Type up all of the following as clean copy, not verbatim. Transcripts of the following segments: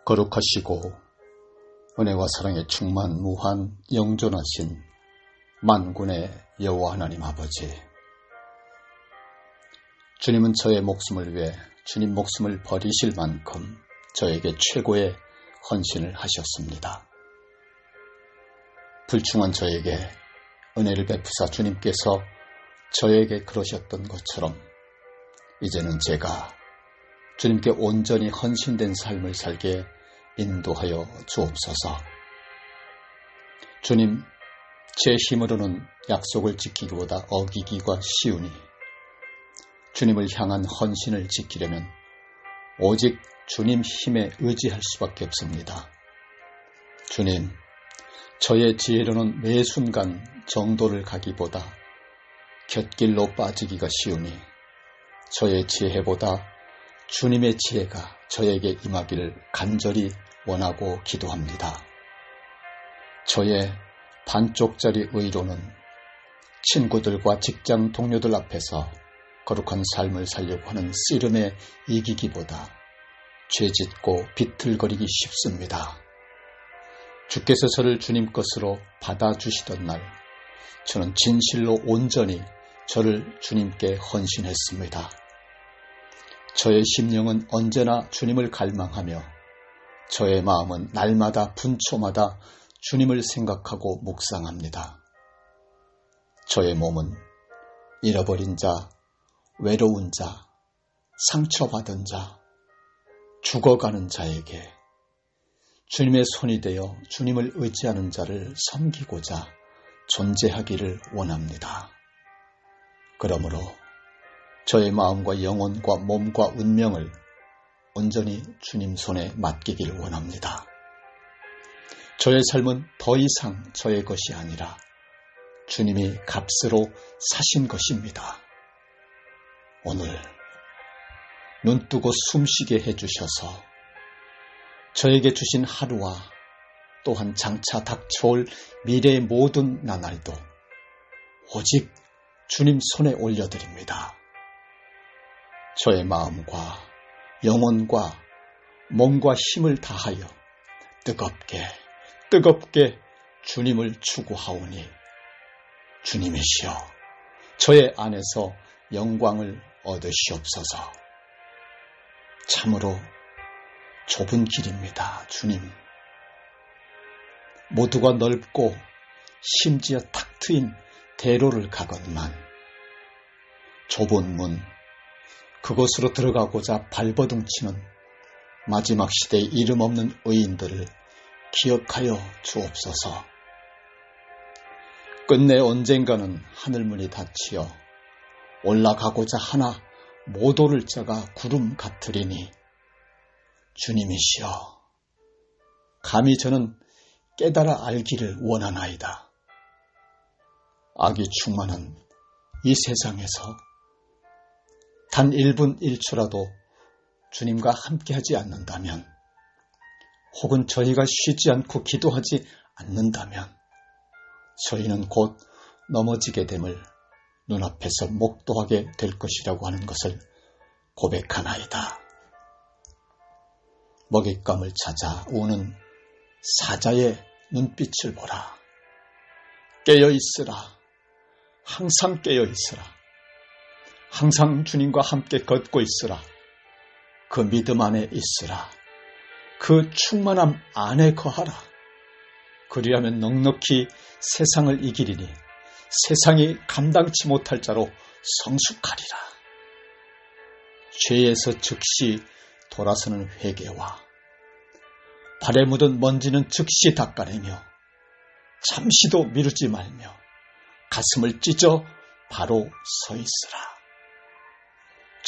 거룩하시고 은혜와 사랑에 충만무한 영존하신 만군의 여호와 하나님 아버지, 주님은 저의 목숨을 위해 주님 목숨을 버리실 만큼 저에게 최고의 헌신을 하셨습니다. 불충한 저에게 은혜를 베푸사 주님께서 저에게 그러셨던 것처럼 이제는 제가 주님께 온전히 헌신된 삶을 살게 인도하여 주옵소서. 주님, 제 힘으로는 약속을 지키기보다 어기기가 쉬우니 주님을 향한 헌신을 지키려면 오직 주님 힘에 의지할 수밖에 없습니다. 주님, 저의 지혜로는 매 순간 정도를 가기보다 곁길로 빠지기가 쉬우니 저의 지혜보다 주님의 지혜가 저에게 임하기를 간절히 원하고 기도합니다. 저의 반쪽짜리 의로는 친구들과 직장 동료들 앞에서 거룩한 삶을 살려고 하는 씨름에 이기기보다 죄짓고 비틀거리기 쉽습니다. 주께서 저를 주님 것으로 받아주시던 날, 저는 진실로 온전히 저를 주님께 헌신했습니다. 저의 심령은 언제나 주님을 갈망하며 저의 마음은 날마다 분초마다 주님을 생각하고 묵상합니다. 저의 몸은 잃어버린 자, 외로운 자, 상처받은 자, 죽어가는 자에게 주님의 손이 되어 주님을 의지하는 자를 섬기고자 존재하기를 원합니다. 그러므로 저의 마음과 영혼과 몸과 운명을 온전히 주님 손에 맡기길 원합니다. 저의 삶은 더 이상 저의 것이 아니라 주님이 값으로 사신 것입니다. 오늘 눈뜨고 숨쉬게 해주셔서 저에게 주신 하루와 또한 장차 닥쳐올 미래의 모든 나날도 오직 주님 손에 올려드립니다. 저의 마음과 영혼과 몸과 힘을 다하여 뜨겁게 주님을 추구하오니 주님이시여 저의 안에서 영광을 얻으시옵소서. 참으로 좁은 길입니다. 주님, 모두가 넓고 심지어 탁 트인 대로를 가건만 좁은 문, 그곳으로 들어가고자 발버둥치는 마지막 시대의 이름 없는 의인들을 기억하여 주옵소서. 끝내 언젠가는 하늘문이 닫히어 올라가고자 하나 못 오를 자가 구름 같으리니 주님이시여 감히 저는 깨달아 알기를 원하나이다. 악이 충만한 이 세상에서 단 1분 1초라도 주님과 함께하지 않는다면, 혹은 저희가 쉬지 않고 기도하지 않는다면 저희는 곧 넘어지게 됨을 눈앞에서 목도하게 될 것이라고 하는 것을 고백하나이다. 먹잇감을 찾아 우는 사자의 눈빛을 보라. 깨어있으라. 항상 깨어있으라. 항상 주님과 함께 걷고 있으라. 그 믿음 안에 있으라. 그 충만함 안에 거하라. 그리하면 넉넉히 세상을 이기리니 세상이 감당치 못할 자로 성숙하리라. 죄에서 즉시 돌아서는 회개와 발에 묻은 먼지는 즉시 닦아내며 잠시도 미루지 말며 가슴을 찢어 바로 서 있으라.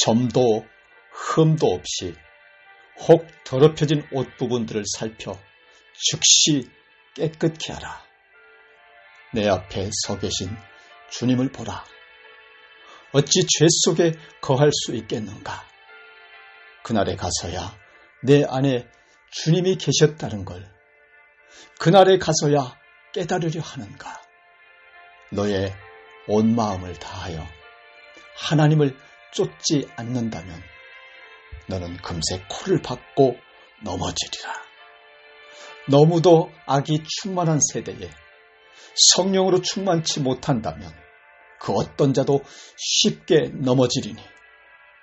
점도 흠도 없이 혹 더럽혀진 옷 부분들을 살펴 즉시 깨끗케 하라. 내 앞에 서 계신 주님을 보라. 어찌 죄 속에 거할 수 있겠는가? 그날에 가서야 내 안에 주님이 계셨다는 걸 그날에 가서야 깨달으려 하는가? 너의 온 마음을 다하여 하나님을 쫓지 않는다면 너는 금세 코를 박고 넘어지리라. 너무도 악이 충만한 세대에 성령으로 충만치 못한다면 그 어떤 자도 쉽게 넘어지리니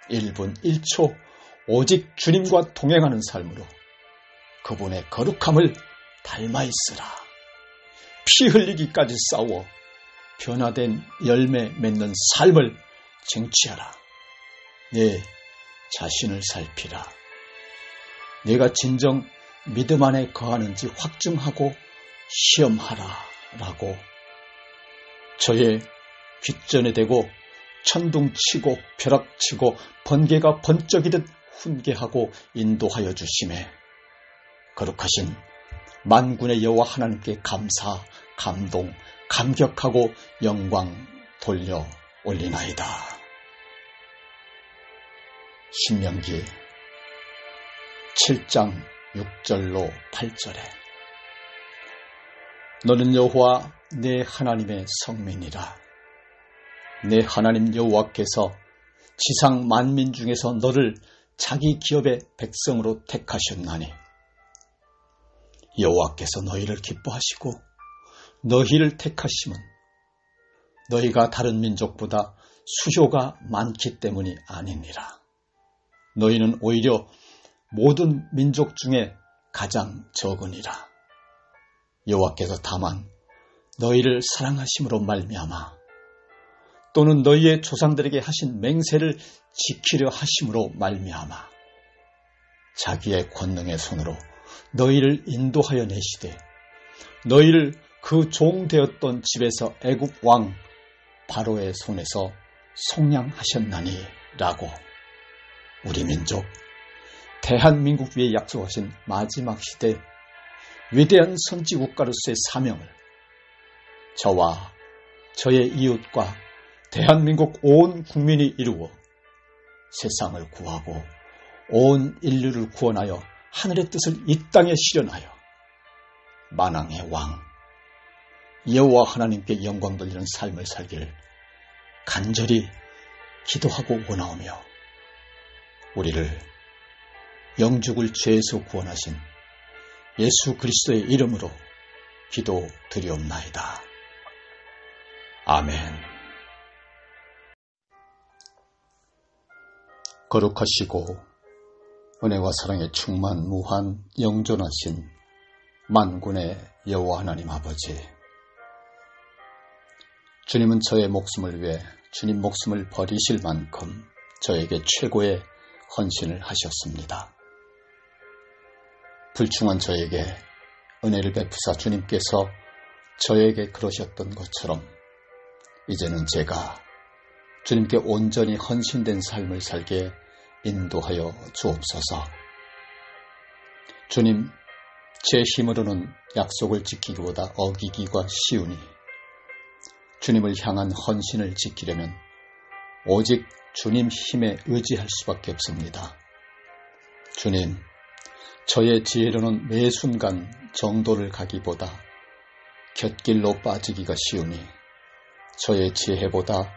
1분 1초 오직 주님과 동행하는 삶으로 그분의 거룩함을 닮아 있으라. 피 흘리기까지 싸워 변화된 열매 맺는 삶을 쟁취하라. 내 자신을 살피라. 내가 진정 믿음 안에 거하는지 확증하고 시험하라 라고 저의 귓전에 대고 천둥치고 벼락치고 번개가 번쩍이듯 훈계하고 인도하여 주심에 거룩하신 만군의 여호와 하나님께 감사, 감동, 감격하고 영광 돌려 올리나이다. 신명기 7장 6절로 8절에 너는 여호와 내 하나님의 성민이라. 내 하나님 여호와께서 지상 만민 중에서 너를 자기 기업의 백성으로 택하셨나니 여호와께서 너희를 기뻐하시고 너희를 택하심은 너희가 다른 민족보다 수효가 많기 때문이 아니니라. 너희는 오히려 모든 민족 중에 가장 적으니라. 여호와께서 다만 너희를 사랑하심으로 말미암아 또는 너희의 조상들에게 하신 맹세를 지키려 하심으로 말미암아 자기의 권능의 손으로 너희를 인도하여 내시되 너희를 그 종되었던 집에서 애굽 왕 바로의 손에서 속량하셨나니 라고 우리 민족 대한민국 위에 약속하신 마지막 시대 위대한 선지국가로서의 사명을 저와 저의 이웃과 대한민국 온 국민이 이루어 세상을 구하고 온 인류를 구원하여 하늘의 뜻을 이 땅에 실현하여 만왕의 왕 여호와 하나님께 영광 돌리는 삶을 살기를 간절히 기도하고 원하오며 우리를 영죽을 죄에서 구원하신 예수 그리스도의 이름으로 기도드리옵나이다. 아멘. 거룩하시고 은혜와 사랑에 충만무한 영존하신 만군의 여호와 하나님 아버지, 주님은 저의 목숨을 위해 주님 목숨을 버리실 만큼 저에게 최고의 헌신을 하셨습니다. 불충한 저에게 은혜를 베푸사 주님께서 저에게 그러셨던 것처럼 이제는 제가 주님께 온전히 헌신된 삶을 살게 인도하여 주옵소서. 주님, 제 힘으로는 약속을 지키기보다 어기기가 쉬우니 주님을 향한 헌신을 지키려면 오직 주님 힘에 의지할 수밖에 없습니다. 주님, 저의 지혜로는 매 순간 정도를 가기보다 곁길로 빠지기가 쉬우니 저의 지혜보다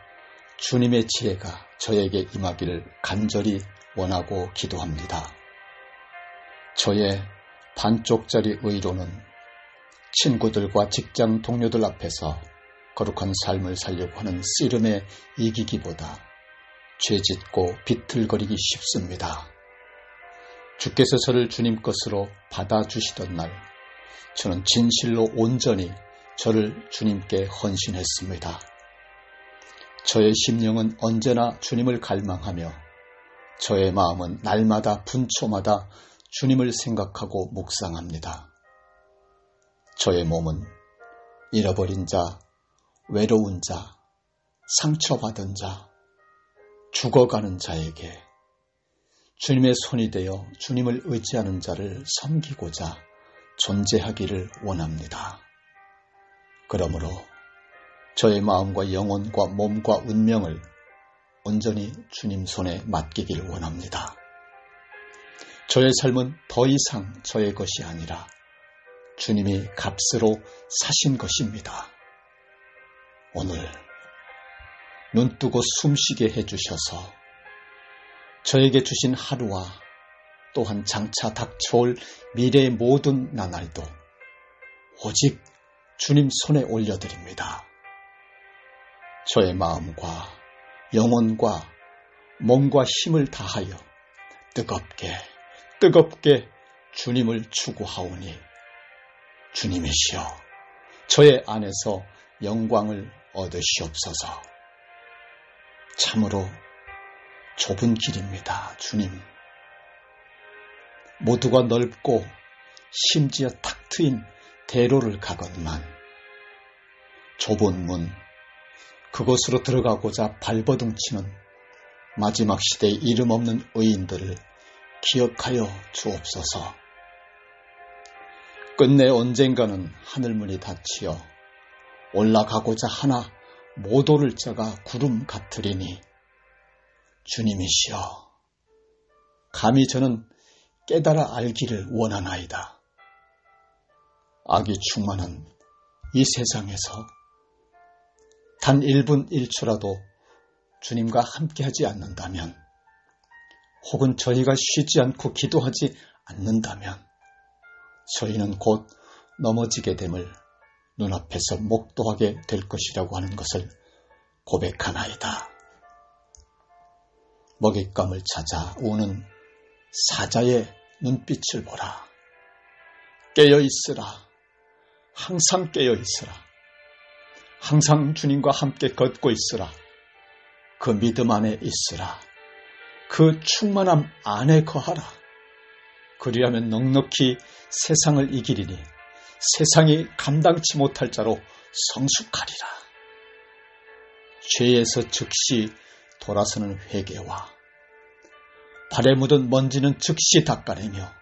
주님의 지혜가 저에게 임하기를 간절히 원하고 기도합니다. 저의 반쪽짜리 의로는 친구들과 직장 동료들 앞에서 거룩한 삶을 살려고 하는 씨름에 이기기보다 죄짓고 비틀거리기 쉽습니다. 주께서 저를 주님 것으로 받아주시던 날 저는 진실로 온전히 저를 주님께 헌신했습니다. 저의 심령은 언제나 주님을 갈망하며 저의 마음은 날마다 분초마다 주님을 생각하고 묵상합니다. 저의 몸은 잃어버린 자, 외로운 자, 상처받은 자, 죽어가는 자에게 주님의 손이 되어 주님을 의지하는 자를 섬기고자 존재하기를 원합니다. 그러므로 저의 마음과 영혼과 몸과 운명을 온전히 주님 손에 맡기기를 원합니다. 저의 삶은 더 이상 저의 것이 아니라 주님이 값으로 사신 것입니다. 오늘 눈뜨고 숨쉬게 해주셔서 저에게 주신 하루와 또한 장차 닥쳐올 미래의 모든 나날도 오직 주님 손에 올려드립니다. 저의 마음과 영혼과 몸과 힘을 다하여 뜨겁게 주님을 추구하오니 주님이시여 저의 안에서 영광을 얻으시옵소서. 참으로 좁은 길입니다. 주님. 모두가 넓고 심지어 탁 트인 대로를 가건만 좁은 문, 그곳으로 들어가고자 발버둥치는 마지막 시대의 이름 없는 의인들을 기억하여 주옵소서. 끝내 언젠가는 하늘문이 닫히어 올라가고자 하나 못 오를 자가 구름 같으리니 주님이시여 감히 저는 깨달아 알기를 원하나이다. 악이 충만한 이 세상에서 단 1분 1초라도 주님과 함께하지 않는다면, 혹은 저희가 쉬지 않고 기도하지 않는다면 저희는 곧 넘어지게 됨을 눈앞에서 목도하게 될 것이라고 하는 것을 고백하나이다. 먹잇감을 찾아 우는 사자의 눈빛을 보라. 깨어있으라. 항상 깨어있으라. 항상 주님과 함께 걷고 있으라. 그 믿음 안에 있으라. 그 충만함 안에 거하라. 그리하면 넉넉히 세상을 이기리니 세상이 감당치 못할 자로 성숙하리라. 죄에서 즉시 돌아서는 회개와 발에 묻은 먼지는 즉시 닦아내며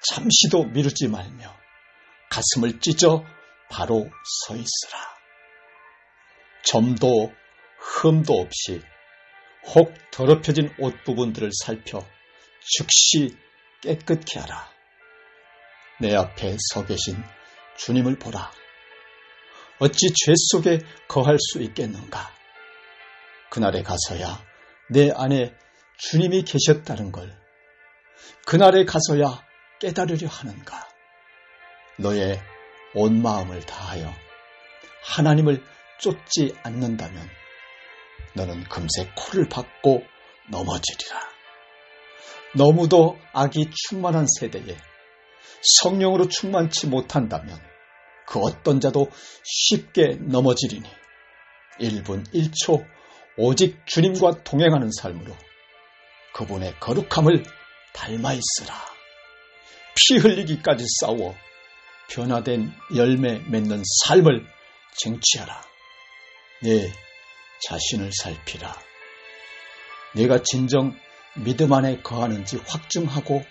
잠시도 미루지 말며 가슴을 찢어 바로 서 있으라. 점도 흠도 없이 혹 더럽혀진 옷 부분들을 살펴 즉시 깨끗게 하라. 내 앞에 서 계신 주님을 보라. 어찌 죄 속에 거할 수 있겠는가? 그날에 가서야 내 안에 주님이 계셨다는 걸 그날에 가서야 깨달으려 하는가? 너의 온 마음을 다하여 하나님을 쫓지 않는다면 너는 금세 코를 박고 넘어지리라. 너무도 악이 충만한 세대에 성령으로 충만치 못한다면 그 어떤 자도 쉽게 넘어지리니 1분 1초 오직 주님과 동행하는 삶으로 그분의 거룩함을 닮아 있으라. 피 흘리기까지 싸워 변화된 열매 맺는 삶을 쟁취하라. 내 자신을 살피라. 내가 진정 믿음 안에 거하는지 확증하고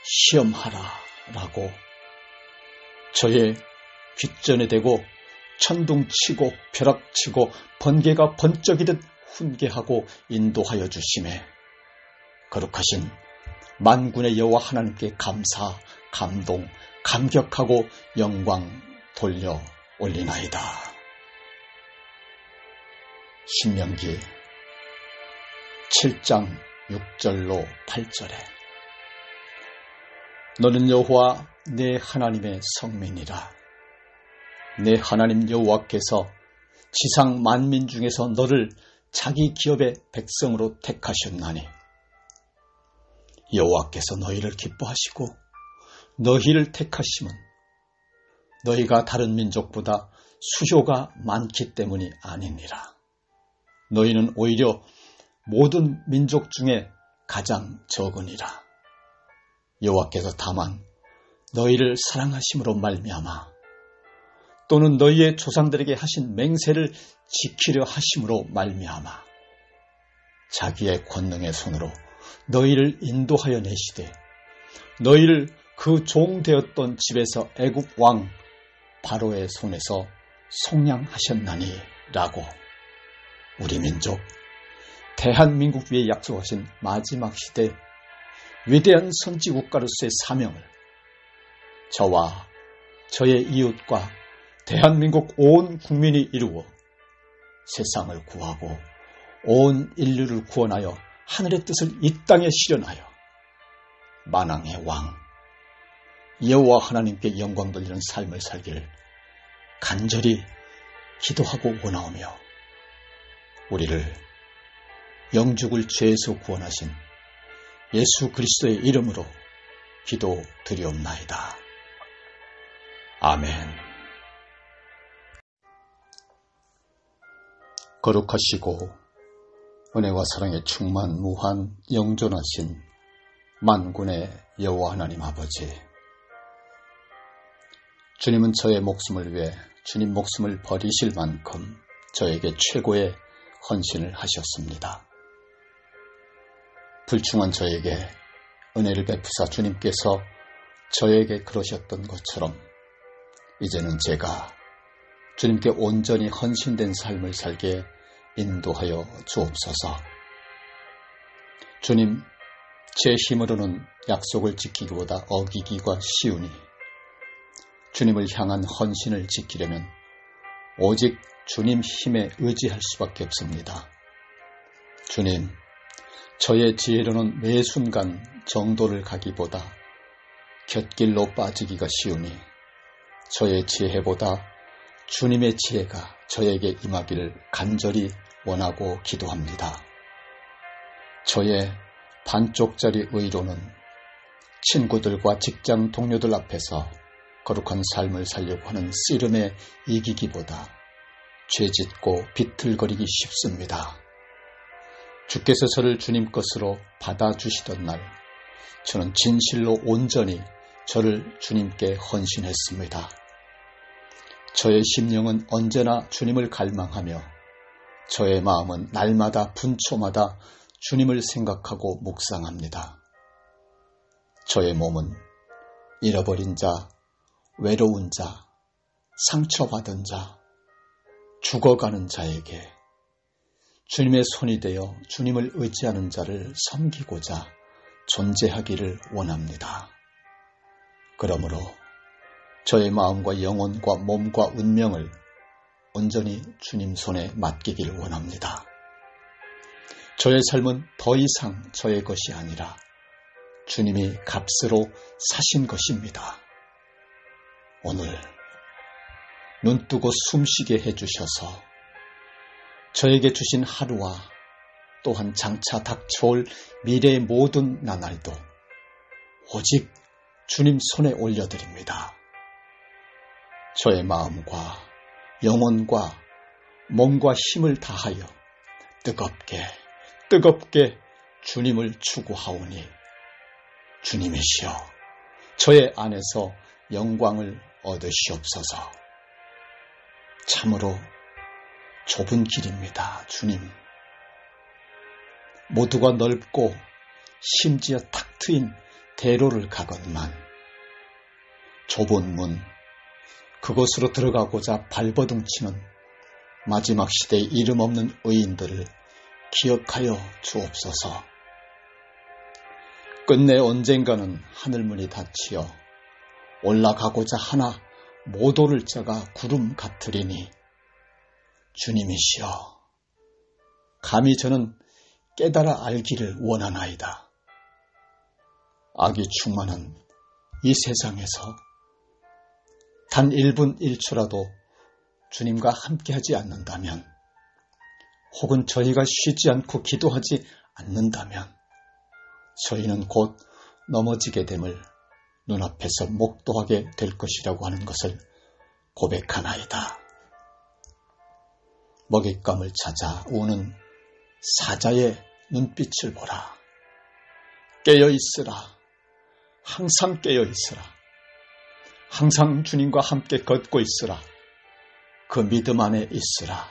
시험하라 라고 저의 귓전에 대고 천둥치고 벼락치고 번개가 번쩍이듯 훈계하고 인도하여 주심에 거룩하신 만군의 여호와 하나님께 감사, 감동, 감격하고 영광 돌려 올리나이다. 신명기 7장 6절로 8절에 너는 여호와 내 하나님의 성민이라. 내 하나님 여호와께서 지상 만민 중에서 너를 자기 기업의 백성으로 택하셨나니 여호와께서 너희를 기뻐하시고 너희를 택하심은 너희가 다른 민족보다 수효가 많기 때문이 아니니라. 너희는 오히려 모든 민족 중에 가장 적으니라. 여호와께서 다만 너희를 사랑하심으로 말미암아 또는 너희의 조상들에게 하신 맹세를 지키려 하심으로 말미암아 자기의 권능의 손으로 너희를 인도하여 내시되 너희를 그 종 되었던 집에서 애굽 왕 바로의 손에서 속량하셨나니 라고 우리 민족 대한민국 위에 약속하신 마지막 시대 위대한 선지국가로서의 사명을 저와 저의 이웃과 대한민국 온 국민이 이루어 세상을 구하고 온 인류를 구원하여 하늘의 뜻을 이 땅에 실현하여 만왕의 왕 여호와 하나님께 영광 돌리는 삶을 살기를 간절히 기도하고 원하오며 우리를 영죽을 죄에서 구원하신 예수 그리스도의 이름으로 기도드리옵나이다. 아멘. 거룩하시고 은혜와 사랑에 충만무한 영존하신 만군의 여호와 하나님 아버지, 주님은 저의 목숨을 위해 주님 목숨을 버리실 만큼 저에게 최고의 헌신을 하셨습니다. 불충한 저에게 은혜를 베푸사 주님께서 저에게 그러셨던 것처럼 이제는 제가 주님께 온전히 헌신된 삶을 살게 인도하여 주옵소서. 주님, 제 힘으로는 약속을 지키기보다 어기기가 쉬우니 주님을 향한 헌신을 지키려면 오직 주님 힘에 의지할 수밖에 없습니다. 주님, 저의 지혜로는 매 순간 정도를 가기보다 곁길로 빠지기가 쉬우니 저의 지혜보다 주님의 지혜가 저에게 임하기를 간절히 원하고 기도합니다. 저의 반쪽짜리 의로는 친구들과 직장 동료들 앞에서 거룩한 삶을 살려고 하는 씨름에 이기기보다 죄짓고 비틀거리기 쉽습니다. 주께서 저를 주님 것으로 받아주시던 날 저는 진실로 온전히 저를 주님께 헌신했습니다. 저의 심령은 언제나 주님을 갈망하며 저의 마음은 날마다 분초마다 주님을 생각하고 묵상합니다. 저의 몸은 잃어버린 자, 외로운 자, 상처받은 자, 죽어가는 자에게 주님의 손이 되어 주님을 의지하는 자를 섬기고자 존재하기를 원합니다. 그러므로 저의 마음과 영혼과 몸과 운명을 온전히 주님 손에 맡기기를 원합니다. 저의 삶은 더 이상 저의 것이 아니라 주님이 값으로 사신 것입니다. 오늘 눈뜨고 숨쉬게 해주셔서 저에게 주신 하루와 또한 장차 닥쳐올 미래의 모든 나날도 오직 주님 손에 올려드립니다. 저의 마음과 영혼과 몸과 힘을 다하여 뜨겁게 주님을 추구하오니 주님이시여 저의 안에서 영광을 얻으시옵소서. 참으로 좁은 길입니다. 주님. 모두가 넓고 심지어 탁 트인 대로를 가건만 좁은 문, 그곳으로 들어가고자 발버둥치는 마지막 시대의 이름 없는 의인들을 기억하여 주옵소서. 끝내 언젠가는 하늘문이 닫히어 올라가고자 하나 못 오를 자가 구름 같으리니 주님이시여 감히 저는 깨달아 알기를 원하나이다. 악이 충만한 이 세상에서 단 1분 1초라도 주님과 함께하지 않는다면 혹은 저희가 쉬지 않고 기도하지 않는다면 저희는 곧 넘어지게 됨을 눈앞에서 목도하게 될 것이라고 하는 것을 고백하나이다. 먹잇감을 찾아 우는 사자의 눈빛을 보라. 깨어있으라. 항상 깨어있으라. 항상 주님과 함께 걷고 있으라. 그 믿음 안에 있으라.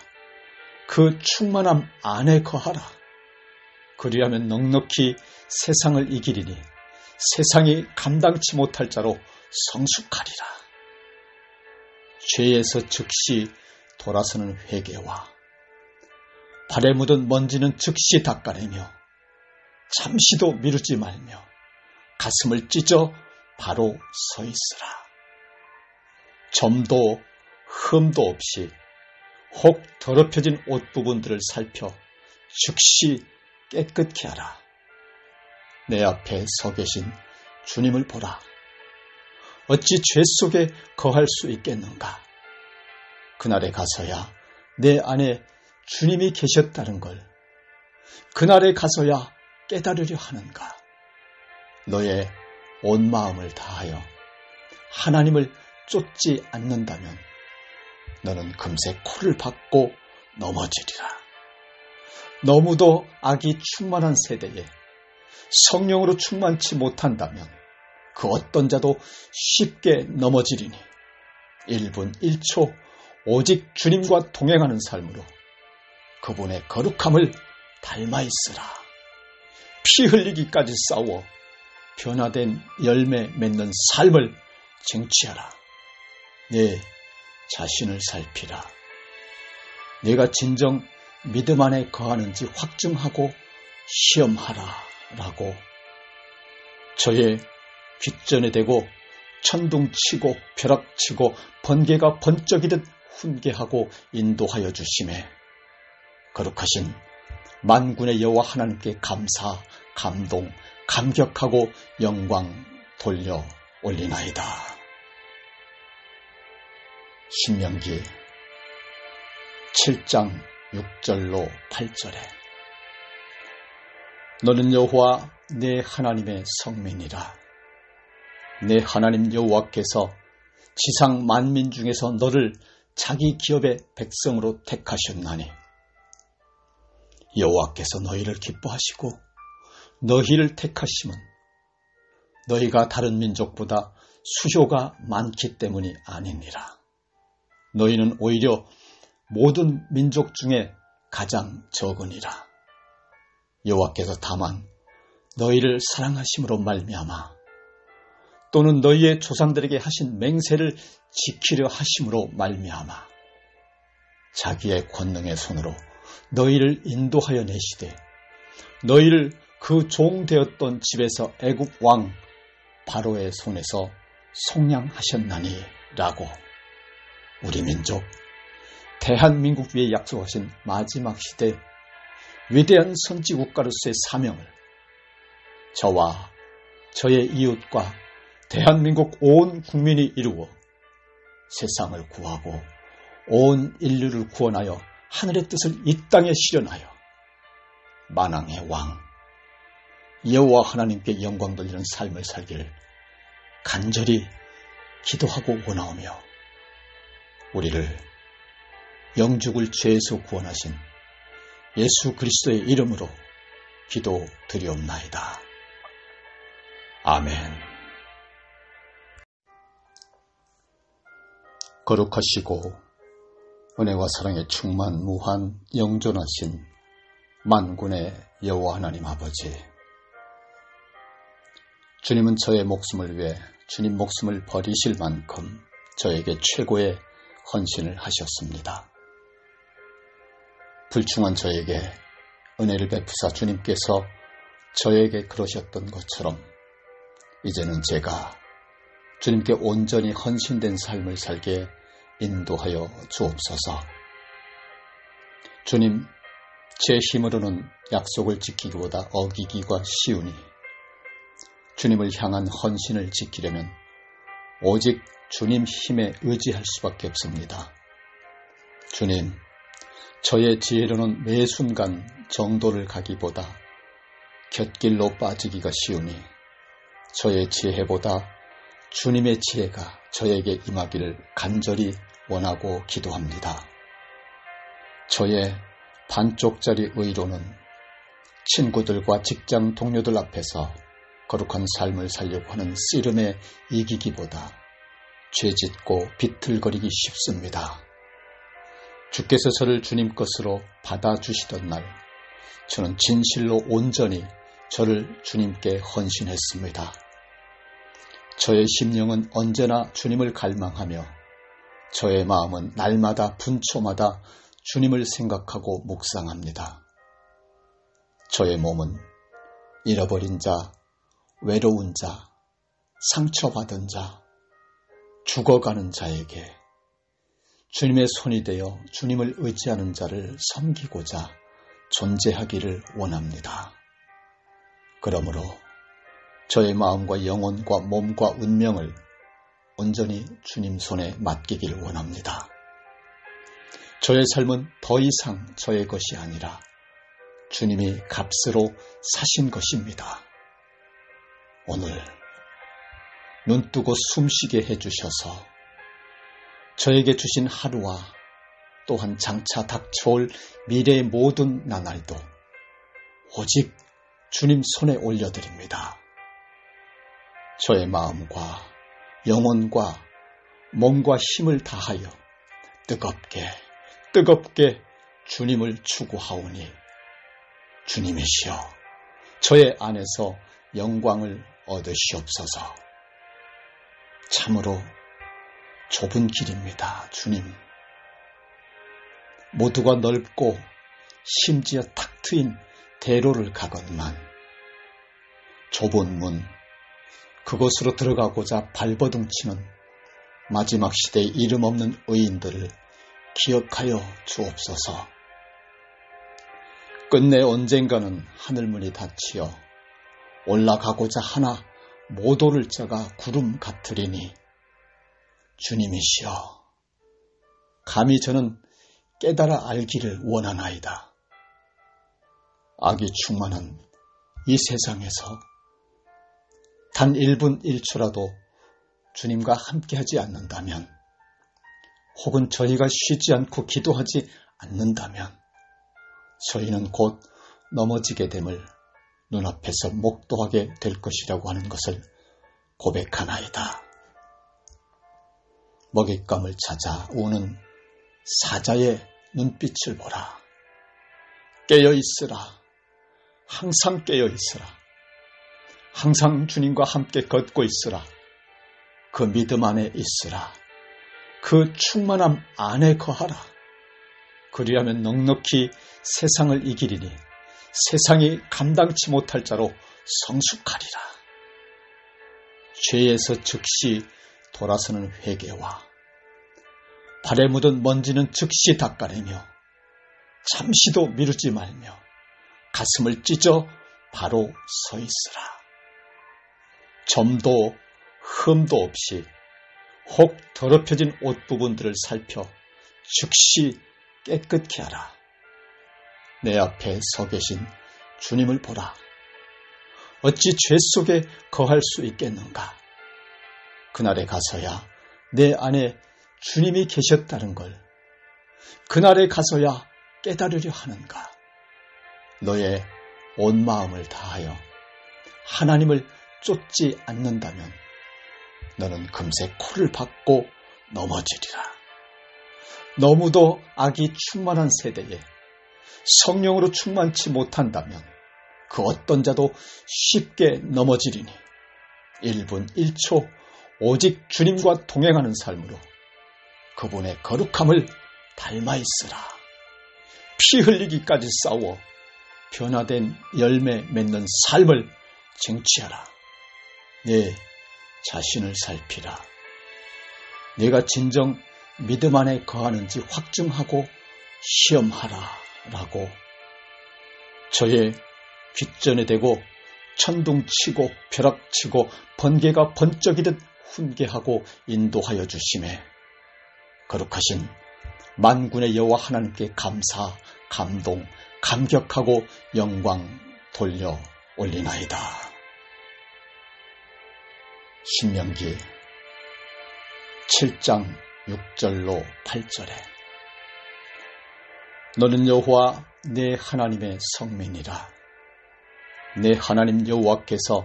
그 충만함 안에 거하라. 그리하면 넉넉히 세상을 이기리니 세상이 감당치 못할 자로 성숙하리라. 죄에서 즉시 돌아서는 회개와 발에 묻은 먼지는 즉시 닦아내며 잠시도 미루지 말며 가슴을 찢어 바로 서 있으라. 점도 흠도 없이 혹 더럽혀진 옷 부분들을 살펴 즉시 깨끗케 하라. 내 앞에 서 계신 주님을 보라. 어찌 죄 속에 거할 수 있겠는가? 그날에 가서야 내 안에 주님이 계셨다는 걸, 그날에 가서야 깨달으려 하는가? 너의 온 마음을 다하여 하나님을 쫓지 않는다면 너는 금세 코를 박고 넘어지리라. 너무도 악이 충만한 세대에 성령으로 충만치 못한다면 그 어떤 자도 쉽게 넘어지리니 1분 1초 오직 주님과 동행하는 삶으로 그분의 거룩함을 닮아 있으라. 피 흘리기까지 싸워 변화된 열매 맺는 삶을 쟁취하라. 내 자신을 살피라. 내가 진정 믿음 안에 거하는지 확증하고 시험하라 라고 저의 귓전에 대고 천둥치고 벼락치고 번개가 번쩍이듯 훈계하고 인도하여 주심에 거룩하신 만군의 여호와 하나님께 감사, 감동, 감격하고 영광 돌려 올리나이다. 신명기 7장 6절로 8절에 너는 여호와 내 하나님의 성민이라. 내 하나님 여호와께서 지상 만민 중에서 너를 자기 기업의 백성으로 택하셨나니 여호와께서 너희를 기뻐하시고 너희를 택하심은 너희가 다른 민족보다 수효가 많기 때문이 아니니라. 너희는 오히려 모든 민족 중에 가장 적으니라. 여호와께서 다만 너희를 사랑하심으로 말미암아 또는 너희의 조상들에게 하신 맹세를 지키려 하심으로 말미암아 자기의 권능의 손으로 너희를 인도하여 내시되 너희를 그 종되었던 집에서 애굽 왕 바로의 손에서 속량하셨나니 라고 우리 민족 대한민국 위에 약속하신 마지막 시대 위대한 선지국가로서의 사명을 저와 저의 이웃과 대한민국 온 국민이 이루어 세상을 구하고 온 인류를 구원하여 하늘의 뜻을 이 땅에 실현하여 만왕의 왕 여호와 하나님께 영광 돌리는 삶을 살기를 간절히 기도하고 원하오며 우리를 영죽을 죄에서 구원하신 예수 그리스도의 이름으로 기도드리옵나이다. 아멘. 거룩하시고 은혜와 사랑에 충만무한 영존하신 만군의 여호와 하나님 아버지, 주님은 저의 목숨을 위해 주님 목숨을 버리실 만큼 저에게 최고의 헌신을 하셨습니다. 불충한 저에게 은혜를 베푸사 주님께서 저에게 그러셨던 것처럼 이제는 제가 주님께 온전히 헌신된 삶을 살게 인도하여 주옵소서. 주님, 제 힘으로는 약속을 지키기보다 어기기가 쉬우니 주님을 향한 헌신을 지키려면 오직 주님 힘에 의지할 수밖에 없습니다. 주님, 저의 지혜로는 매 순간 정도를 가기보다 곁길로 빠지기가 쉬우니 저의 지혜보다 주님의 지혜가 저에게 임하기를 간절히 원하고 기도합니다. 저의 반쪽짜리 의로는 친구들과 직장 동료들 앞에서 거룩한 삶을 살려고 하는 씨름에 이기기보다 죄짓고 비틀거리기 쉽습니다. 주께서 저를 주님 것으로 받아주시던 날 저는 진실로 온전히 저를 주님께 헌신했습니다. 저의 심령은 언제나 주님을 갈망하며 저의 마음은 날마다 분초마다 주님을 생각하고 묵상합니다. 저의 몸은 잃어버린 자, 외로운 자, 상처받은 자, 죽어가는 자에게 주님의 손이 되어 주님을 의지하는 자를 섬기고자 존재하기를 원합니다. 그러므로 저의 마음과 영혼과 몸과 운명을 온전히 주님 손에 맡기길 원합니다. 저의 삶은 더 이상 저의 것이 아니라 주님이 값으로 사신 것입니다. 오늘 눈뜨고 숨쉬게 해주셔서 저에게 주신 하루와 또한 장차 닥쳐올 미래의 모든 나날도 오직 주님 손에 올려드립니다. 저의 마음과 영혼과 몸과 힘을 다하여 뜨겁게 주님을 추구하오니 주님이시여 저의 안에서 영광을 얻으시옵소서. 참으로 좁은 길입니다. 주님. 모두가 넓고 심지어 탁 트인 대로를 가건만 좁은 문, 그곳으로 들어가고자 발버둥치는 마지막 시대의 이름 없는 의인들을 기억하여 주옵소서. 끝내 언젠가는 하늘문이 닫히어 올라가고자 하나 못 오를 자가 구름 같으리니 주님이시여 감히 저는 깨달아 알기를 원하나이다. 악이 충만한 이 세상에서 단 1분 1초라도 주님과 함께하지 않는다면 혹은 저희가 쉬지 않고 기도하지 않는다면 저희는 곧 넘어지게 됨을 눈앞에서 목도하게 될 것이라고 하는 것을 고백하나이다. 먹잇감을 찾아 우는 사자의 눈빛을 보라. 깨어있으라. 항상 깨어있으라. 항상 주님과 함께 걷고 있으라. 그 믿음 안에 있으라. 그 충만함 안에 거하라. 그리하면 넉넉히 세상을 이기리니 세상이 감당치 못할 자로 성숙하리라. 죄에서 즉시 돌아서는 회개와 발에 묻은 먼지는 즉시 닦아내며 잠시도 미루지 말며 가슴을 찢어 바로 서 있으라. 점도 흠도 없이 혹 더럽혀진 옷 부분들을 살펴 즉시 깨끗케 하라. 내 앞에 서 계신 주님을 보라. 어찌 죄 속에 거할 수 있겠는가? 그날에 가서야 내 안에 주님이 계셨다는 걸 그날에 가서야 깨달으려 하는가? 너의 온 마음을 다하여 하나님을 쫓지 않는다면 너는 금세 코를 박고 넘어지리라. 너무도 악이 충만한 세대에 성령으로 충만치 못한다면 그 어떤 자도 쉽게 넘어지리니 1분 1초 오직 주님과 동행하는 삶으로 그분의 거룩함을 닮아 있으라. 피 흘리기까지 싸워 변화된 열매 맺는 삶을 쟁취하라. 내 자신을 살피라. 내가 진정 믿음 안에 거하는지 확증하고 시험하라 라고 저의 귓전에 대고 천둥치고 벼락치고 번개가 번쩍이듯 훈계하고 인도하여 주심에 거룩하신 만군의 여호와 하나님께 감사, 감동, 감격하고 영광 돌려 올리나이다. 신명기 7장 6절로 8절에 너는 여호와 내 하나님의 성민이라. 내 하나님 여호와께서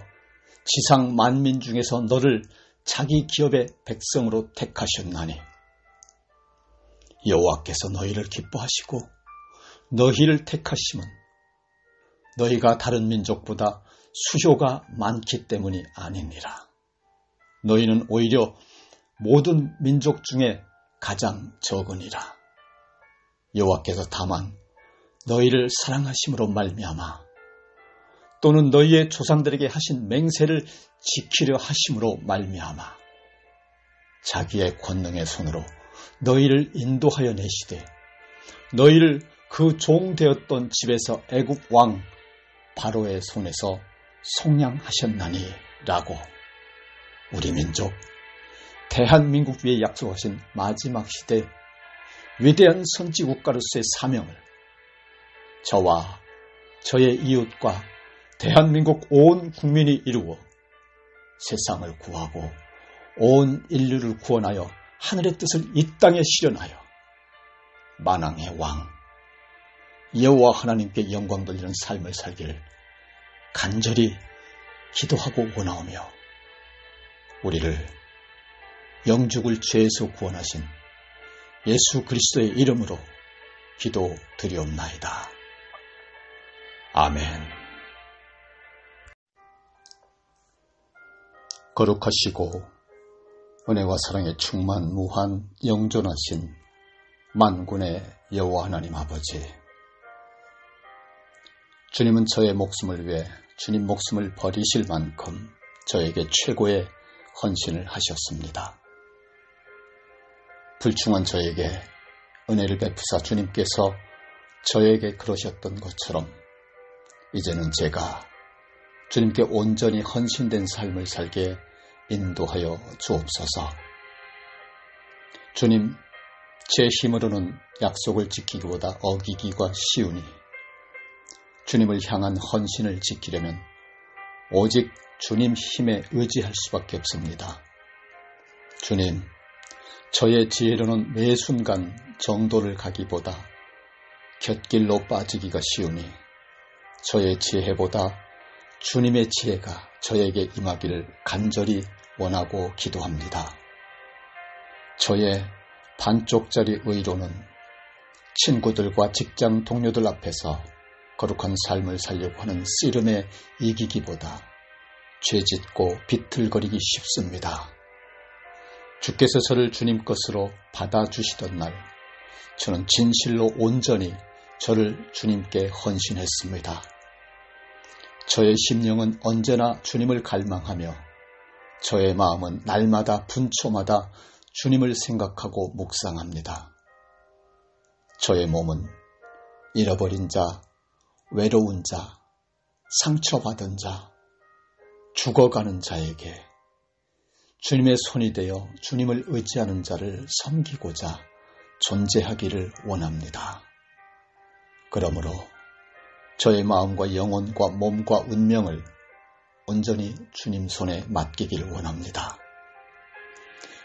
지상 만민 중에서 너를 자기 기업의 백성으로 택하셨나니 여호와께서 너희를 기뻐하시고 너희를 택하심은 너희가 다른 민족보다 수효가 많기 때문이 아니니라. 너희는 오히려 모든 민족 중에 가장 적으니라. 여호와께서 다만 너희를 사랑하심으로 말미암아 또는 너희의 조상들에게 하신 맹세를 지키려 하심으로 말미암아 자기의 권능의 손으로 너희를 인도하여 내시되 너희를 그 종되었던 집에서 애굽 왕 바로의 손에서 속량하셨나니 라고 우리 민족, 대한민국 위에 약속하신 마지막 시대 위대한 선지국가로서의 사명을 저와 저의 이웃과 대한민국 온 국민이 이루어 세상을 구하고 온 인류를 구원하여 하늘의 뜻을 이 땅에 실현하여 만왕의 왕 여호와 하나님께 영광 돌리는 삶을 살기를 간절히 기도하고 원하오며 우리를 영죽을 죄에서 구원하신 예수 그리스도의 이름으로 기도드리옵나이다. 아멘. 거룩하시고 은혜와 사랑에 충만무한 영존하신 만군의 여호와 하나님 아버지, 주님은 저의 목숨을 위해 주님 목숨을 버리실 만큼 저에게 최고의 헌신을 하셨습니다. 불충한 저에게 은혜를 베푸사 주님께서 저에게 그러셨던 것처럼 이제는 제가 주님께 온전히 헌신된 삶을 살게 인도하여 주옵소서. 주님, 제 힘으로는 약속을 지키기보다 어기기가 쉬우니 주님을 향한 헌신을 지키려면 오직 주님 힘에 의지할 수밖에 없습니다. 주님, 저의 지혜로는 매 순간 정도를 가기보다 곁길로 빠지기가 쉬우니 저의 지혜보다 주님의 지혜가 저에게 임하기를 간절히 원하고 기도합니다. 저의 반쪽짜리 의로는 친구들과 직장 동료들 앞에서 거룩한 삶을 살려고 하는 씨름에 이기기보다 죄짓고 비틀거리기 쉽습니다. 주께서 저를 주님 것으로 받아주시던 날 저는 진실로 온전히 저를 주님께 헌신했습니다. 저의 심령은 언제나 주님을 갈망하며 저의 마음은 날마다 분초마다 주님을 생각하고 묵상합니다. 저의 몸은 잃어버린 자, 외로운 자, 상처받은 자, 죽어가는 자에게 주님의 손이 되어 주님을 의지하는 자를 섬기고자 존재하기를 원합니다. 그러므로 저의 마음과 영혼과 몸과 운명을 온전히 주님 손에 맡기기를 원합니다.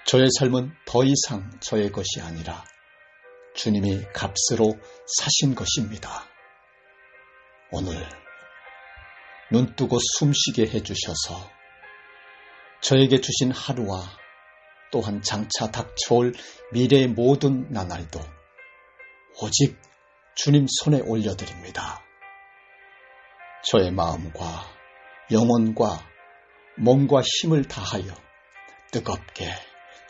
저의 삶은 더 이상 저의 것이 아니라 주님이 값으로 사신 것입니다. 오늘 눈뜨고 숨쉬게 해주셔서 저에게 주신 하루와 또한 장차 닥쳐올 미래의 모든 나날도 오직 주님 손에 올려드립니다. 저의 마음과 영혼과 몸과 힘을 다하여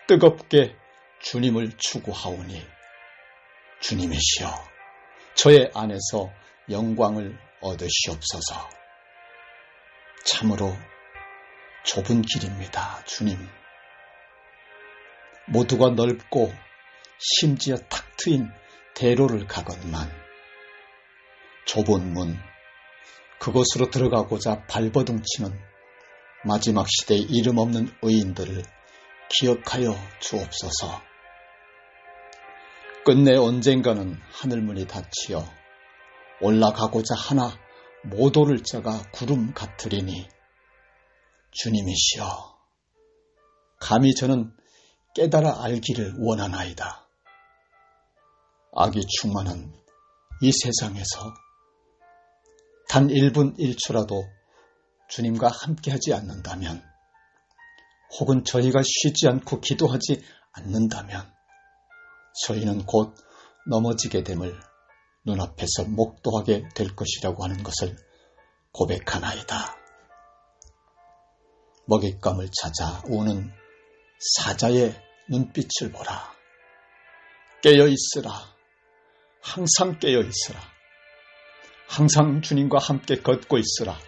뜨겁게 주님을 추구하오니 주님이시여 저의 안에서 영광을 얻으시옵소서. 참으로 좁은 길입니다. 주님, 모두가 넓고 심지어 탁 트인 대로를 가건만 좁은 문, 그곳으로 들어가고자 발버둥치는 마지막 시대의 이름 없는 의인들을 기억하여 주옵소서. 끝내 언젠가는 하늘문이 닫히어 올라가고자 하나 못 오를 자가 구름 같으리니 주님이시여 감히 저는 깨달아 알기를 원하나이다. 악이 충만한 이 세상에서 단 1분 1초라도 주님과 함께하지 않는다면 혹은 저희가 쉬지 않고 기도하지 않는다면 저희는 곧 넘어지게 됨을 눈앞에서 목도하게 될 것이라고 하는 것을 고백하나이다. 먹잇감을 찾아 우는 사자의 눈빛을 보라. 깨어있으라. 항상 깨어있으라. 항상 주님과 함께 걷고 있으라.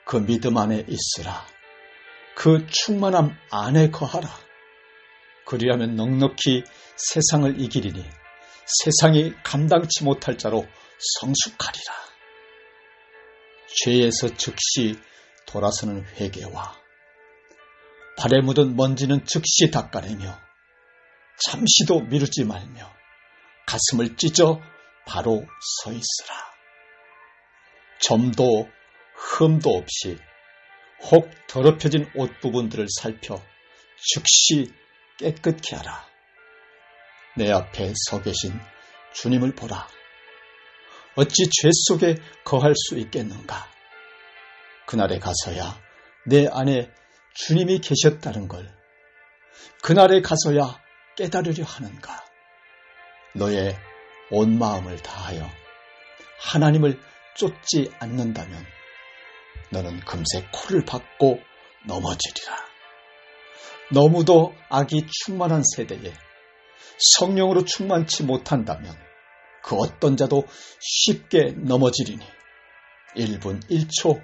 그 믿음 안에 있으라. 그 충만함 안에 거하라. 그리하면 넉넉히 세상을 이기리니 세상이 감당치 못할 자로 성숙하리라. 죄에서 즉시 돌아서는 회개와 발에 묻은 먼지는 즉시 닦아내며 잠시도 미루지 말며 가슴을 찢어 바로 서 있으라. 점도 흠도 없이 혹 더럽혀진 옷 부분들을 살펴 즉시 깨끗게 하라. 내 앞에 서 계신 주님을 보라. 어찌 죄 속에 거할 수 있겠는가? 그날에 가서야 내 안에 주님이 계셨다는 걸 그날에 가서야 깨달으려 하는가? 너의 온 마음을 다하여 하나님을 쫓지 않는다면 너는 금세 코를 박고 넘어지리라. 너무도 악이 충만한 세대에 성령으로 충만치 못한다면 그 어떤 자도 쉽게 넘어지리니 1분 1초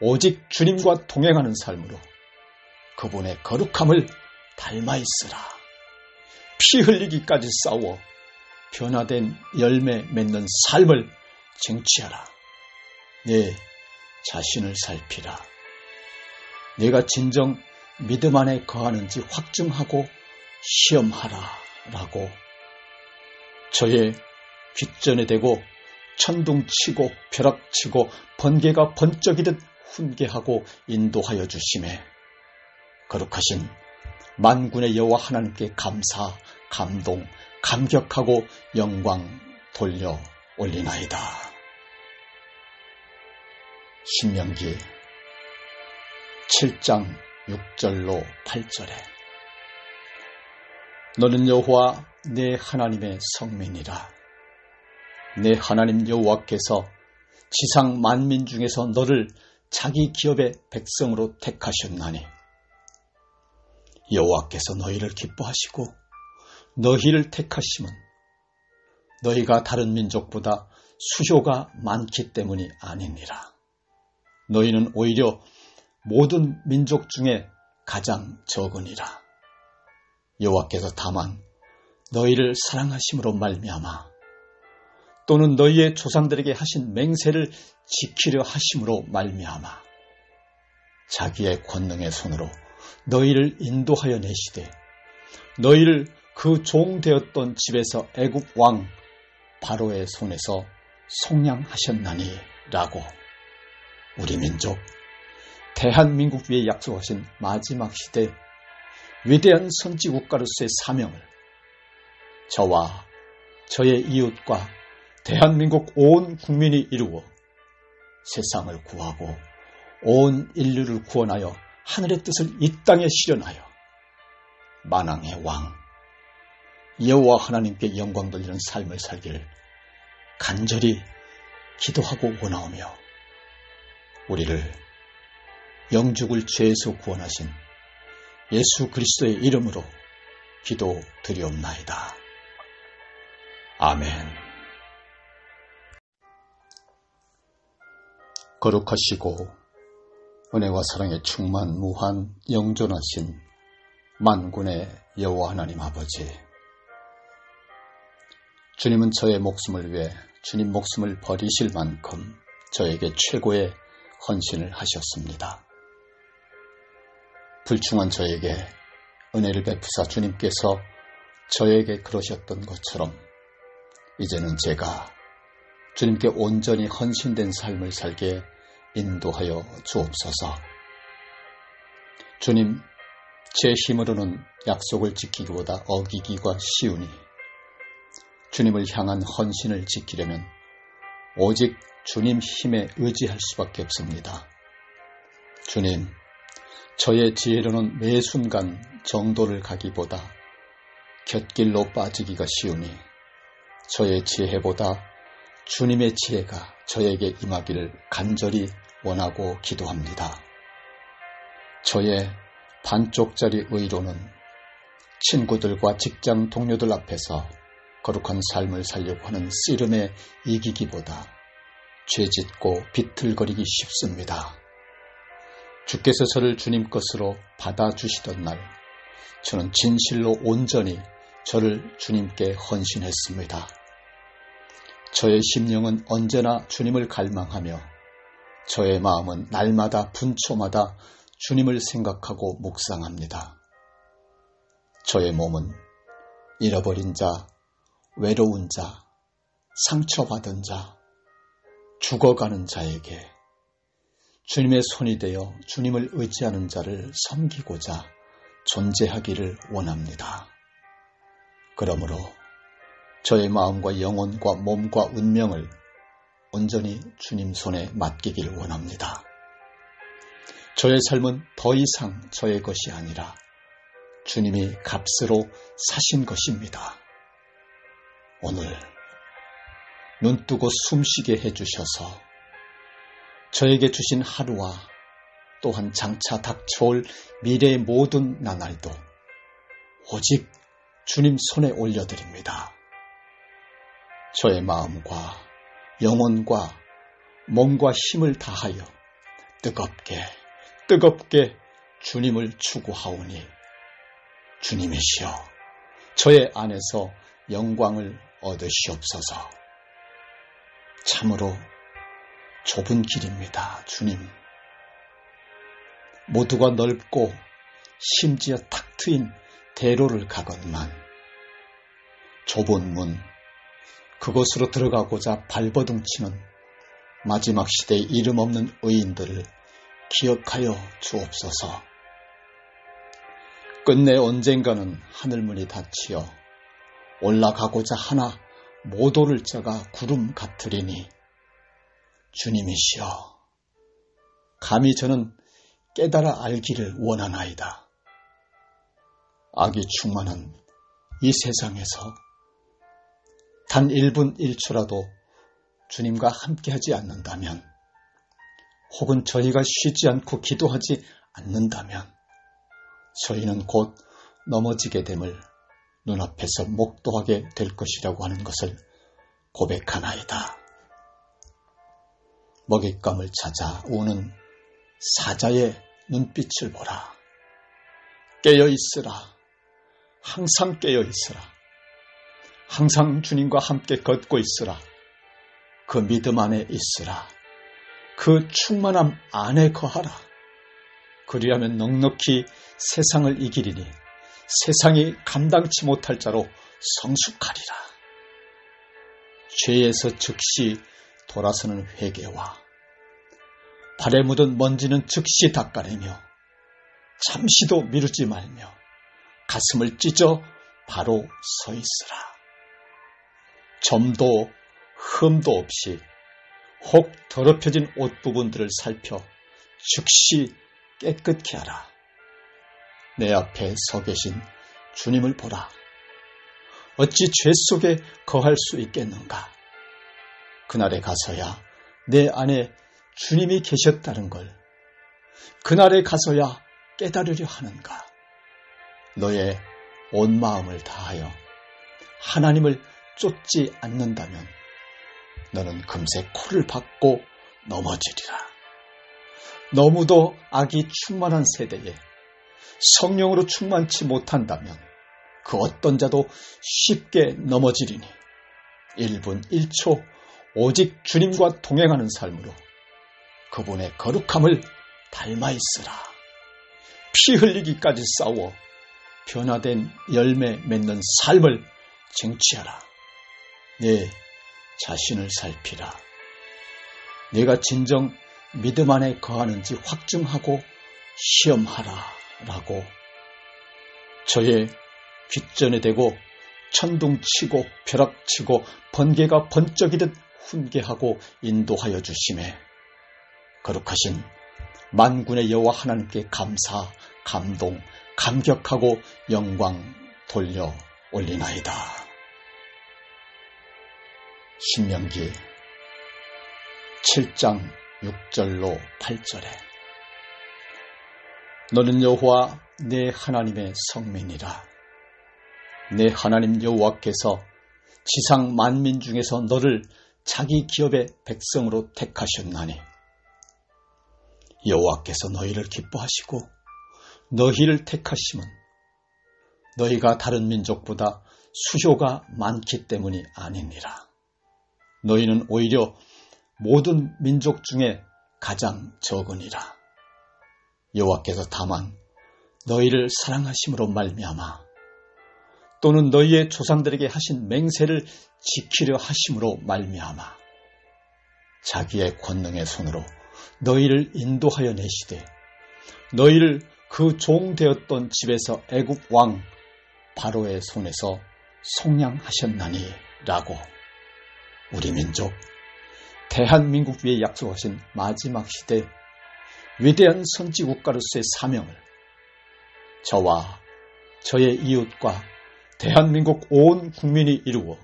오직 주님과 동행하는 삶으로 그분의 거룩함을 닮아 있으라. 피 흘리기까지 싸워 변화된 열매 맺는 삶을 쟁취하라. 내 자신을 살피라. 내가 진정 믿음 안에 거하는지 확증하고 시험하라 라고 저의 귓전에 대고 천둥치고 벼락치고 번개가 번쩍이듯 훈계하고 인도하여 주심에 거룩하신 만군의 여호와 하나님께 감사, 감동, 감격하고 영광 돌려 올리나이다. 신명기 7장 6절로 8절에 너는 여호와 내 하나님의 성민이라. 내 하나님 여호와께서 지상 만민 중에서 너를 자기 기업의 백성으로 택하셨나니 여호와께서 너희를 기뻐하시고 너희를 택하심은 너희가 다른 민족보다 수효가 많기 때문이 아니니라. 너희는 오히려 모든 민족 중에 가장 적으니라. 여호와께서 다만 너희를 사랑하심으로 말미암아 또는 너희의 조상들에게 하신 맹세를 지키려 하심으로 말미암아 자기의 권능의 손으로 너희를 인도하여 내시되 너희를 그 종되었던 집에서 애굽 왕 바로의 손에서 속량하셨나니 라고 우리 민족 대한민국 위에 약속하신 마지막 시대 위대한 선지국가로서의 사명을 저와 저의 이웃과 대한민국 온 국민이 이루어 세상을 구하고 온 인류를 구원하여 하늘의 뜻을 이 땅에 실현하여 만왕의 왕 여호와 하나님께 영광 돌리는 삶을 살기를 간절히 기도하고 원하오며 우리를 영죽을 죄에서 구원하신 예수 그리스도의 이름으로 기도드리옵나이다. 아멘. 거룩하시고 은혜와 사랑에 충만무한 영존하신 만군의 여호와 하나님 아버지, 주님은 저의 목숨을 위해 주님 목숨을 버리실 만큼 저에게 최고의 헌신을 하셨습니다. 불충한 저에게 은혜를 베푸사 주님께서 저에게 그러셨던 것처럼 이제는 제가 주님께 온전히 헌신된 삶을 살게 인도하여 주옵소서. 주님, 제 힘으로는 약속을 지키기보다 어기기가 쉬우니 주님을 향한 헌신을 지키려면 오직 주님 힘에 의지할 수밖에 없습니다. 주님, 저의 지혜로는 매 순간 정도를 가기보다 곁길로 빠지기가 쉬우니 저의 지혜보다 주님의 지혜가 저에게 임하기를 간절히 원하고 기도합니다. 저의 반쪽짜리 의로는 친구들과 직장 동료들 앞에서 거룩한 삶을 살려고 하는 씨름에 이기기보다 죄짓고 비틀거리기 쉽습니다. 주께서 저를 주님 것으로 받아주시던 날 저는 진실로 온전히 저를 주님께 헌신했습니다. 저의 심령은 언제나 주님을 갈망하며 저의 마음은 날마다 분초마다 주님을 생각하고 묵상합니다. 저의 몸은 잃어버린 자, 외로운 자, 상처받은 자, 죽어가는 자에게 주님의 손이 되어 주님을 의지하는 자를 섬기고자 존재하기를 원합니다. 그러므로 저의 마음과 영혼과 몸과 운명을 온전히 주님 손에 맡기길 원합니다. 저의 삶은 더 이상 저의 것이 아니라 주님이 값으로 사신 것입니다. 오늘 눈뜨고 숨쉬게 해주셔서 저에게 주신 하루와 또한 장차 닥쳐올 미래의 모든 나날도 오직 주님 손에 올려드립니다. 저의 마음과 영혼과 몸과 힘을 다하여 뜨겁게 주님을 추구하오니 주님이시여 저의 안에서 영광을 얻으시옵소서. 참으로 좁은 길입니다. 주님. 모두가 넓고 심지어 탁 트인 대로를 가건만 좁은 문, 그곳으로 들어가고자 발버둥치는 마지막 시대의 이름 없는 의인들을 기억하여 주옵소서. 끝내 언젠가는 하늘문이 닫히어 올라가고자 하나 못 오를 자가 구름 같으리니 주님이시여 감히 저는 깨달아 알기를 원하나이다. 악이 충만한 이 세상에서 단 1분 1초라도 주님과 함께하지 않는다면 혹은 저희가 쉬지 않고 기도하지 않는다면 저희는 곧 넘어지게 됨을 눈앞에서 목도하게 될 것이라고 하는 것을 고백하나이다. 먹잇감을 찾아 우는 사자의 눈빛을 보라. 깨어있으라. 항상 깨어있으라. 항상 주님과 함께 걷고 있으라. 그 믿음 안에 있으라. 그 충만함 안에 거하라. 그리하면 넉넉히 세상을 이기리니 세상이 감당치 못할 자로 성숙하리라. 죄에서 즉시 돌아서는 회개와 발에 묻은 먼지는 즉시 닦아내며 잠시도 미루지 말며 가슴을 찢어 바로 서 있으라. 점도 흠도 없이 혹 더럽혀진 옷 부분들을 살펴 즉시 깨끗게 하라. 내 앞에 서 계신 주님을 보라. 어찌 죄 속에 거할 수 있겠는가? 그날에 가서야 내 안에 주님이 계셨다는 걸 그날에 가서야 깨달으려 하는가? 너의 온 마음을 다하여 하나님을 쫓지 않는다면 너는 금세 코를 박고 넘어지리라. 너무도 악이 충만한 세대에 성령으로 충만치 못한다면 그 어떤 자도 쉽게 넘어지리니 1분 1초 오직 주님과 동행하는 삶으로 그분의 거룩함을 닮아 있으라. 피 흘리기까지 싸워 변화된 열매 맺는 삶을 쟁취하라. 내 자신을 살피라. 내가 진정 믿음 안에 거하는지 확증하고 시험하라 라고 저의 귓전에 대고 천둥치고 벼락치고 번개가 번쩍이듯 훈계하고 인도하여 주심에 거룩하신 만군의 여호와 하나님께 감사, 감동, 감격하고 영광 돌려 올리나이다. 신명기 7장 6절로 8절에 너는 여호와 내 하나님의 성민이라. 내 하나님 여호와께서 지상 만민 중에서 너를 자기 기업의 백성으로 택하셨나니 여호와께서 너희를 기뻐하시고 너희를 택하심은 너희가 다른 민족보다 수효가 많기 때문이 아니니라. 너희는 오히려 모든 민족 중에 가장 적으니라. 여호와께서 다만 너희를 사랑하심으로 말미암아 또는 너희의 조상들에게 하신 맹세를 지키려 하심으로 말미암아 자기의 권능의 손으로 너희를 인도하여 내시되 너희를 그 종되었던 집에서 애굽 왕 바로의 손에서 속량하셨나니 라고 우리 민족 대한민국 위에 약속하신 마지막 시대 위대한 선지국가로서의 사명을 저와 저의 이웃과 대한민국 온 국민이 이루어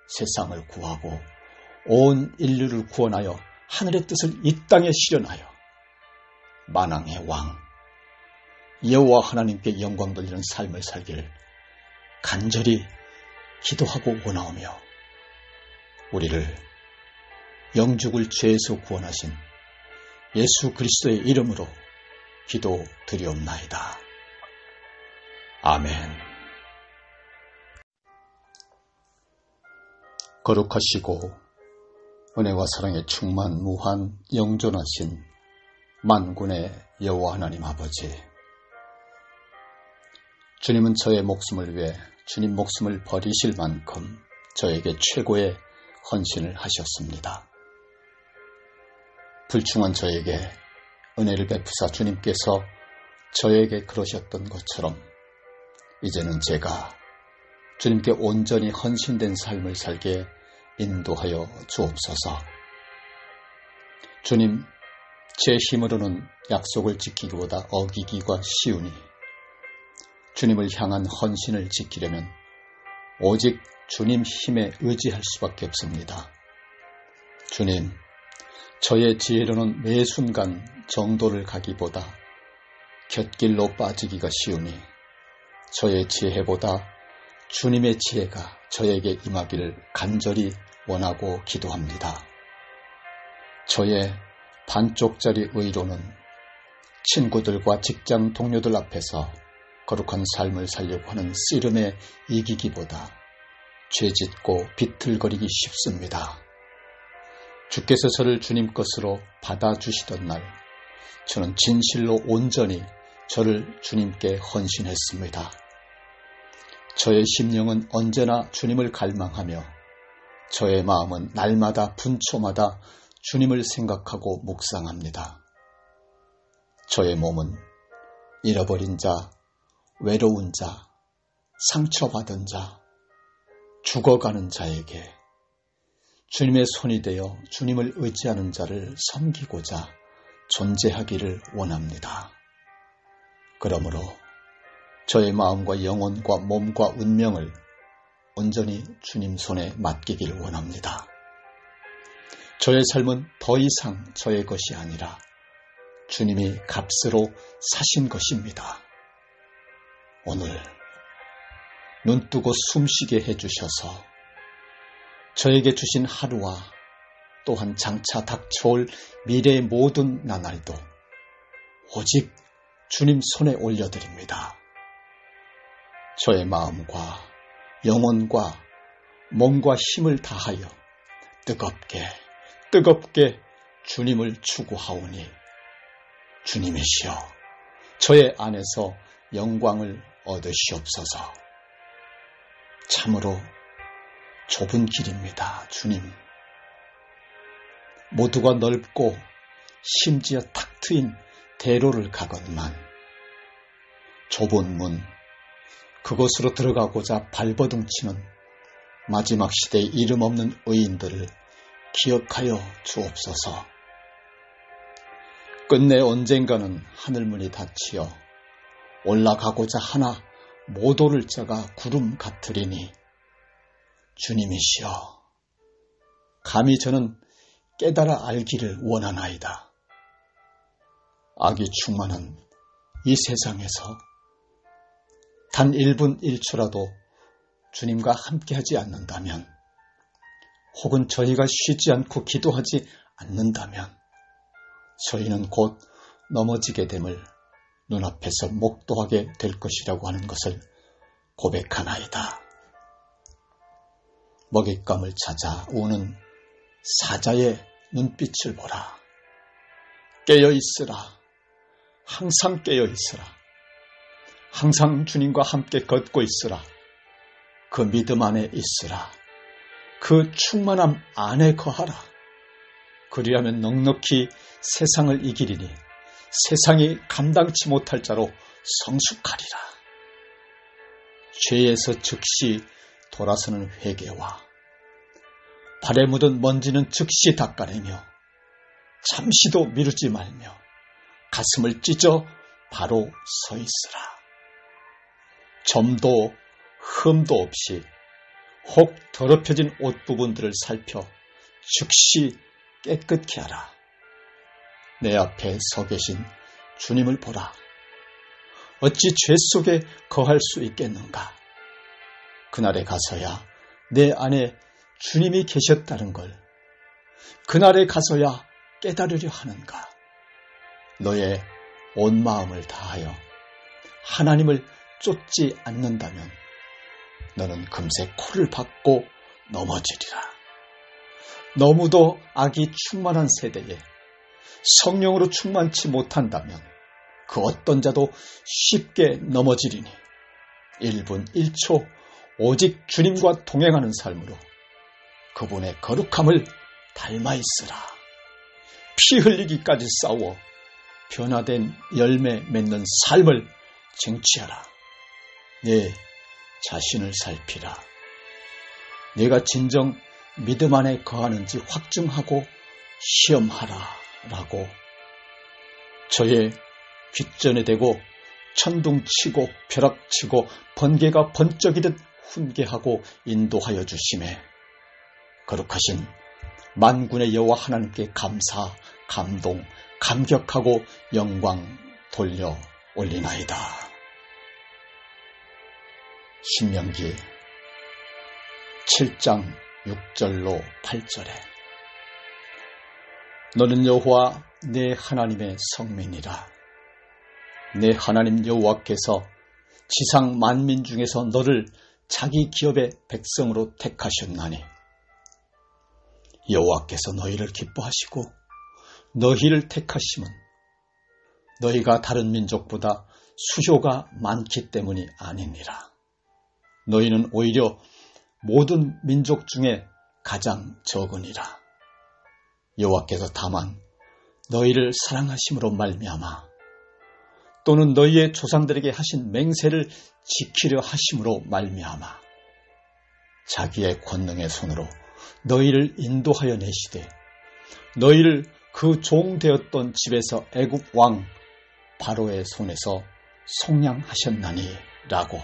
세상을 구하고 온 인류를 구원하여 하늘의 뜻을 이 땅에 실현하여 만왕의 왕 여호와 하나님께 영광 돌리는 삶을 살기를 간절히 기도하고 원하오며 우리를 영죽을 죄에서 구원하신 예수 그리스도의 이름으로 기도드리옵나이다. 아멘. 거룩하시고 은혜와 사랑에 충만무한 영존하신 만군의 여호와 하나님 아버지, 주님은 저의 목숨을 위해 주님 목숨을 버리실 만큼 저에게 최고의 헌신을 하셨습니다. 불충한 저에게 은혜를 베푸사 주님께서 저에게 그러셨던 것처럼 이제는 제가 주님께 온전히 헌신된 삶을 살게 인도하여 주옵소서. 주님, 제 힘으로는 약속을 지키기보다 어기기가 쉬우니 주님을 향한 헌신을 지키려면 오직 주님 힘에 의지할 수밖에 없습니다. 주님, 저의 지혜로는 매 순간 정도를 가기보다 곁길로 빠지기가 쉬우니 저의 지혜보다 주님의 지혜가 저에게 임하기를 간절히 원하고 기도합니다. 저의 반쪽짜리 의로는 친구들과 직장 동료들 앞에서 거룩한 삶을 살려고 하는 씨름에 이기기보다 죄짓고 비틀거리기 쉽습니다. 주께서 저를 주님 것으로 받아주시던 날 저는 진실로 온전히 저를 주님께 헌신했습니다. 저의 심령은 언제나 주님을 갈망하며 저의 마음은 날마다 분초마다 주님을 생각하고 묵상합니다. 저의 몸은 잃어버린 자, 외로운 자, 상처받은 자, 죽어가는 자에게 주님의 손이 되어 주님을 의지하는 자를 섬기고자 존재하기를 원합니다. 그러므로 저의 마음과 영혼과 몸과 운명을 온전히 주님 손에 맡기기를 원합니다. 저의 삶은 더 이상 저의 것이 아니라 주님이 값으로 사신 것입니다. 오늘 눈뜨고 숨쉬게 해주셔서 저에게 주신 하루와 또한 장차 닥쳐올 미래의 모든 나날도 오직 주님 손에 올려드립니다. 저의 마음과 영혼과 몸과 힘을 다하여 뜨겁게 주님을 추구하오니 주님이시여 저의 안에서 영광을 얻으시옵소서. 참으로 좁은 길입니다. 주님. 모두가 넓고 심지어 탁 트인 대로를 가건만 좁은 문 그곳으로 들어가고자 발버둥치는 마지막 시대의 이름 없는 의인들을 기억하여 주옵소서. 끝내 언젠가는 하늘문이 닫히어 올라가고자 하나 못 오를 자가 구름 같으리니 주님이시여 감히 저는 깨달아 알기를 원하나이다. 악이 충만한 이 세상에서 단 1분 1초라도 주님과 함께하지 않는다면 혹은 저희가 쉬지 않고 기도하지 않는다면 저희는 곧 넘어지게 됨을 눈앞에서 목도하게 될 것이라고 하는 것을 고백하나이다. 먹잇감을 찾아 우는 사자의 눈빛을 보라. 깨어 있으라. 항상 깨어 있으라. 항상 주님과 함께 걷고 있으라. 그 믿음 안에 있으라. 그 충만함 안에 거하라. 그리하면 넉넉히 세상을 이기리니 세상이 감당치 못할 자로 성숙하리라. 죄에서 즉시 돌아서는 회개와 발에 묻은 먼지는 즉시 닦아내며 잠시도 미루지 말며 가슴을 찢어 바로 서 있으라. 점도 흠도 없이 혹 더럽혀진 옷 부분들을 살펴 즉시 깨끗게 하라. 내 앞에 서 계신 주님을 보라. 어찌 죄 속에 거할 수 있겠는가? 그날에 가서야 내 안에 주님이 계셨다는 걸 그날에 가서야 깨달으려 하는가? 너의 온 마음을 다하여 하나님을 쫓지 않는다면 너는 금세 코를 박고 넘어지리라. 너무도 악이 충만한 세대에 성령으로 충만치 못한다면 그 어떤 자도 쉽게 넘어지리니 1분 1초 오직 주님과 동행하는 삶으로 그분의 거룩함을 닮아 있으라. 피 흘리기까지 싸워 변화된 열매 맺는 삶을 쟁취하라. 내 자신을 살피라. 내가 진정 믿음 안에 거하는지 확증하고 시험하라 라고 저의 귓전에 대고 천둥치고 벼락치고 번개가 번쩍이듯 훈계하고 인도하여 주심에 거룩하신 만군의 여호와 하나님께 감사, 감동, 감격하고 영광 돌려 올리나이다. 신명기 7장 6절로 8절에 너는 여호와 내 하나님의 성민이라. 내 하나님 여호와께서 지상 만민 중에서 너를 자기 기업의 백성으로 택하셨나니 여호와께서 너희를 기뻐하시고 너희를 택하심은 너희가 다른 민족보다 수효가 많기 때문이 아니니라. 너희는 오히려 모든 민족 중에 가장 적으니라. 여호와께서 다만 너희를 사랑하심으로 말미암아 또는 너희의 조상들에게 하신 맹세를 지키려 하심으로 말미암아 자기의 권능의 손으로 너희를 인도하여 내시되 너희를 그 종되었던 집에서 애굽 왕 바로의 손에서 속량하셨나니 라고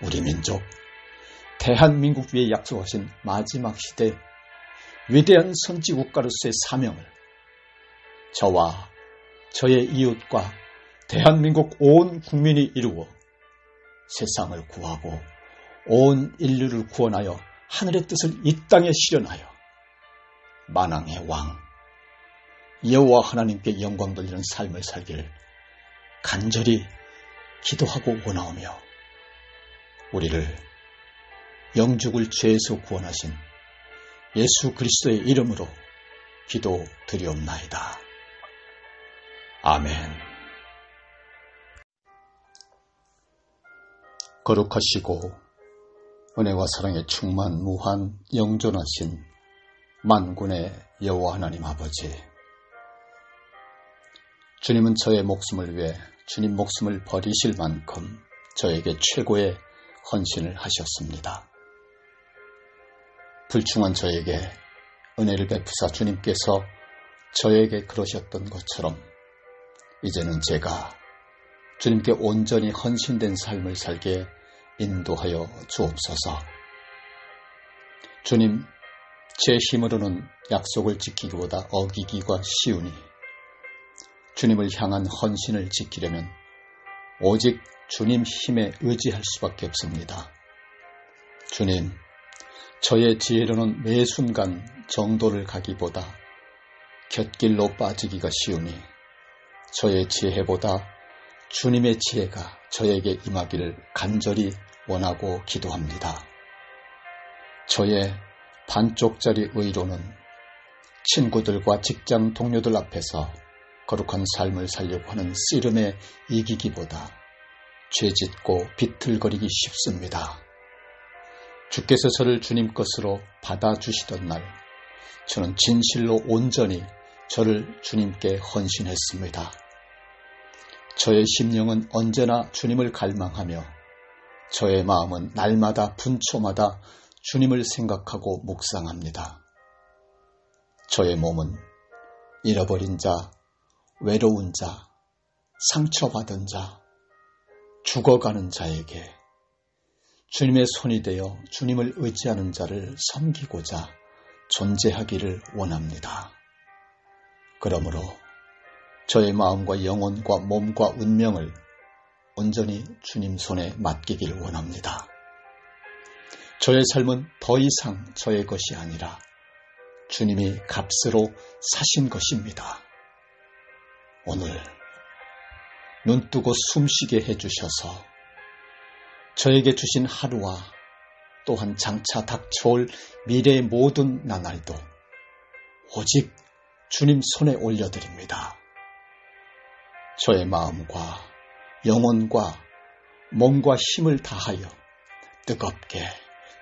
우리 민족 대한민국 위에 약속하신 마지막 시대 위대한 선지국가로서의 사명을 저와 저의 이웃과 대한민국 온 국민이 이루어 세상을 구하고 온 인류를 구원하여 하늘의 뜻을 이 땅에 실현하여 만왕의 왕 여호와 하나님께 영광 돌리는 삶을 살기를 간절히 기도하고 원하오며 우리를 영죽을 죄에서 구원하신 예수 그리스도의 이름으로 기도드리옵나이다. 아멘. 거룩하시고 은혜와 사랑에 충만 무한 영존하신 만군의 여호와 하나님 아버지, 주님은 저의 목숨을 위해 주님 목숨을 버리실 만큼 저에게 최고의 헌신을 하셨습니다. 불충한 저에게 은혜를 베푸사 주님께서 저에게 그러셨던 것처럼 이제는 제가 주님께 온전히 헌신된 삶을 살게 인도하여 주옵소서. 주님, 제 힘으로는 약속을 지키기보다 어기기가 쉬우니 주님을 향한 헌신을 지키려면 오직 주님 힘에 의지할 수밖에 없습니다. 주님, 저의 지혜로는 매 순간 정도를 가기보다 곁길로 빠지기가 쉬우니 저의 지혜보다 주님의 지혜가 저에게 임하기를 간절히 원하고 기도합니다. 저의 반쪽짜리 의로는 친구들과 직장 동료들 앞에서 거룩한 삶을 살려고 하는 씨름에 이기기보다 죄짓고 비틀거리기 쉽습니다. 주께서 저를 주님 것으로 받아주시던 날, 저는 진실로 온전히 저를 주님께 헌신했습니다. 저의 심령은 언제나 주님을 갈망하며 저의 마음은 날마다 분초마다 주님을 생각하고 묵상합니다. 저의 몸은 잃어버린 자, 외로운 자, 상처받은 자, 죽어가는 자에게 주님의 손이 되어 주님을 의지하는 자를 섬기고자 존재하기를 원합니다. 그러므로 저의 마음과 영혼과 몸과 운명을 온전히 주님 손에 맡기길 원합니다. 저의 삶은 더 이상 저의 것이 아니라 주님이 값으로 사신 것입니다. 오늘 눈뜨고 숨쉬게 해주셔서 저에게 주신 하루와 또한 장차 닥쳐올 미래의 모든 나날도 오직 주님 손에 올려드립니다. 저의 마음과 영혼과 몸과 힘을 다하여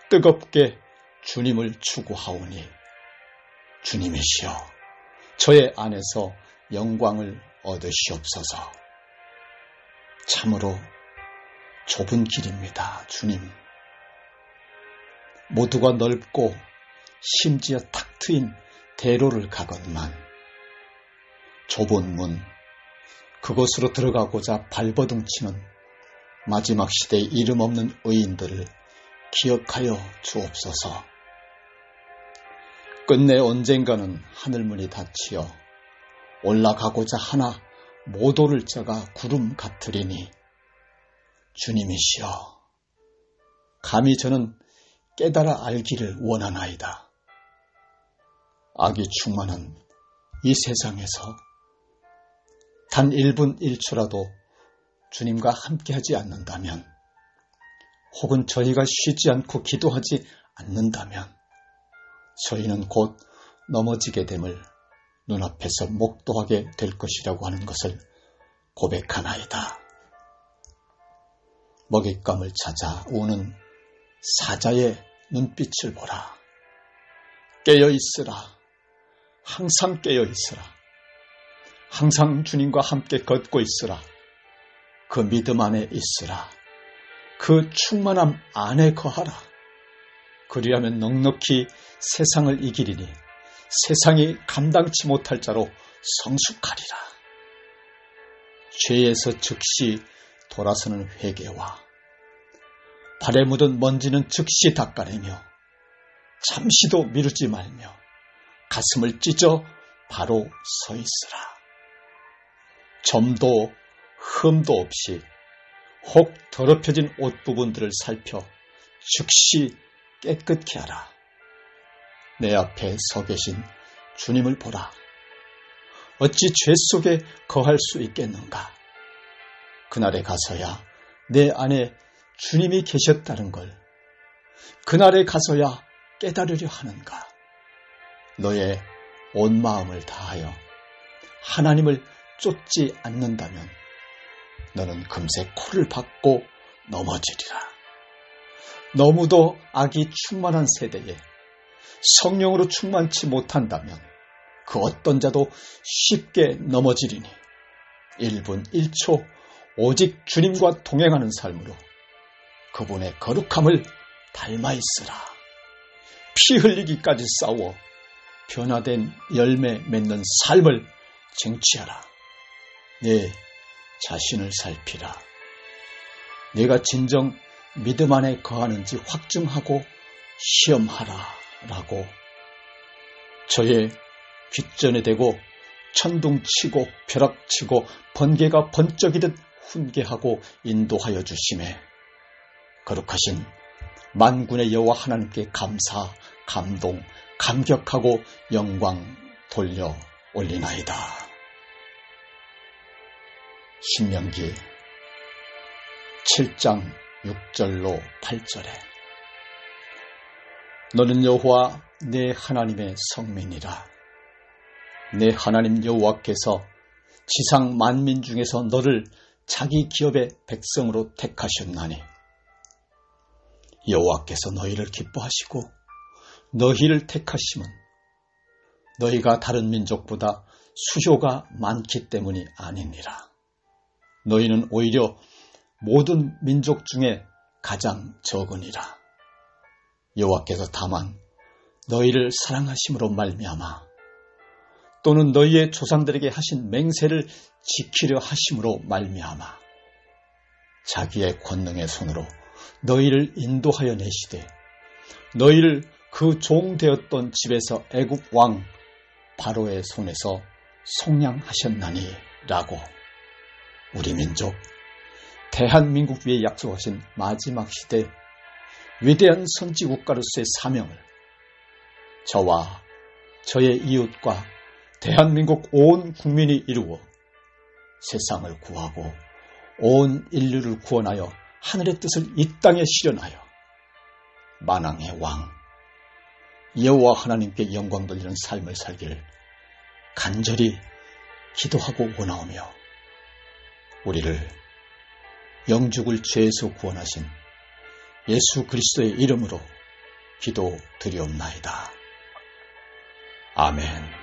뜨겁게 주님을 추구하오니 주님이시여 저의 안에서 영광을 얻으시옵소서. 참으로 좁은 길입니다. 주님. 모두가 넓고 심지어 탁 트인 대로를 가건만 좁은 문, 그곳으로 들어가고자 발버둥치는 마지막 시대의 이름 없는 의인들을 기억하여 주옵소서. 끝내 언젠가는 하늘문이 닫히어 올라가고자 하나 못 오를 자가 구름 같으리니 주님이시여 감히 저는 깨달아 알기를 원하나이다. 악이 충만한 이 세상에서 단 1분 1초라도 주님과 함께하지 않는다면, 혹은 저희가 쉬지 않고 기도하지 않는다면 저희는 곧 넘어지게 됨을 눈앞에서 목도하게 될 것이라고 하는 것을 고백하나이다. 먹잇감을 찾아 우는 사자의 눈빛을 보라. 깨어있으라. 항상 깨어있으라. 항상 주님과 함께 걷고 있으라. 그 믿음 안에 있으라. 그 충만함 안에 거하라. 그리하면 넉넉히 세상을 이기리니 세상이 감당치 못할 자로 성숙하리라. 죄에서 즉시 돌아서는 회개와 발에 묻은 먼지는 즉시 닦아내며 잠시도 미루지 말며 가슴을 찢어 바로 서 있으라. 점도 흠도 없이 혹 더럽혀진 옷 부분들을 살펴 즉시 깨끗케 하라. 내 앞에 서 계신 주님을 보라. 어찌 죄 속에 거할 수 있겠는가? 그날에 가서야 내 안에 주님이 계셨다는 걸 그날에 가서야 깨달으려 하는가? 너의 온 마음을 다하여 하나님을 쫓지 않는다면 너는 금세 코를 박고 넘어지리라. 너무도 악이 충만한 세대에 성령으로 충만치 못한다면 그 어떤 자도 쉽게 넘어지리니 1분 1초 오직 주님과 동행하는 삶으로 그분의 거룩함을 닮아 있으라. 피 흘리기까지 싸워 변화된 열매 맺는 삶을 쟁취하라. 내 자신을 살피라. 내가 진정 믿음 안에 거하는지 확증하고 시험하라 라고 저의 귓전에 대고 천둥치고 벼락치고 번개가 번쩍이듯 훈계하고 인도하여 주심에 거룩하신 만군의 여호와 하나님께 감사, 감동, 감격하고 영광 돌려 올리나이다. 신명기 7장 6절로 8절에 너는 여호와 내 하나님의 성민이라. 내 하나님 여호와께서 지상 만민 중에서 너를 자기 기업의 백성으로 택하셨나니 여호와께서 너희를 기뻐하시고 너희를 택하심은 너희가 다른 민족보다 수효가 많기 때문이 아니니라. 너희는 오히려 모든 민족 중에 가장 적으니라. 여호와께서 다만 너희를 사랑하심으로 말미암아 또는 너희의 조상들에게 하신 맹세를 지키려 하심으로 말미암아 자기의 권능의 손으로 너희를 인도하여 내시되 너희를 그 종되었던 집에서 애굽 왕 바로의 손에서 속량하셨나니 라고 우리 민족 대한민국 위에 약속하신 마지막 시대 위대한 선지국가로서의 사명을 저와 저의 이웃과 대한민국 온 국민이 이루어 세상을 구하고 온 인류를 구원하여 하늘의 뜻을 이 땅에 실현하여 만왕의 왕 여호와 하나님께 영광 돌리는 삶을 살기를 간절히 기도하고 원하오며 우리를 영죽을 죄에서 구원하신 예수 그리스도의 이름으로 기도드리옵나이다. 아멘.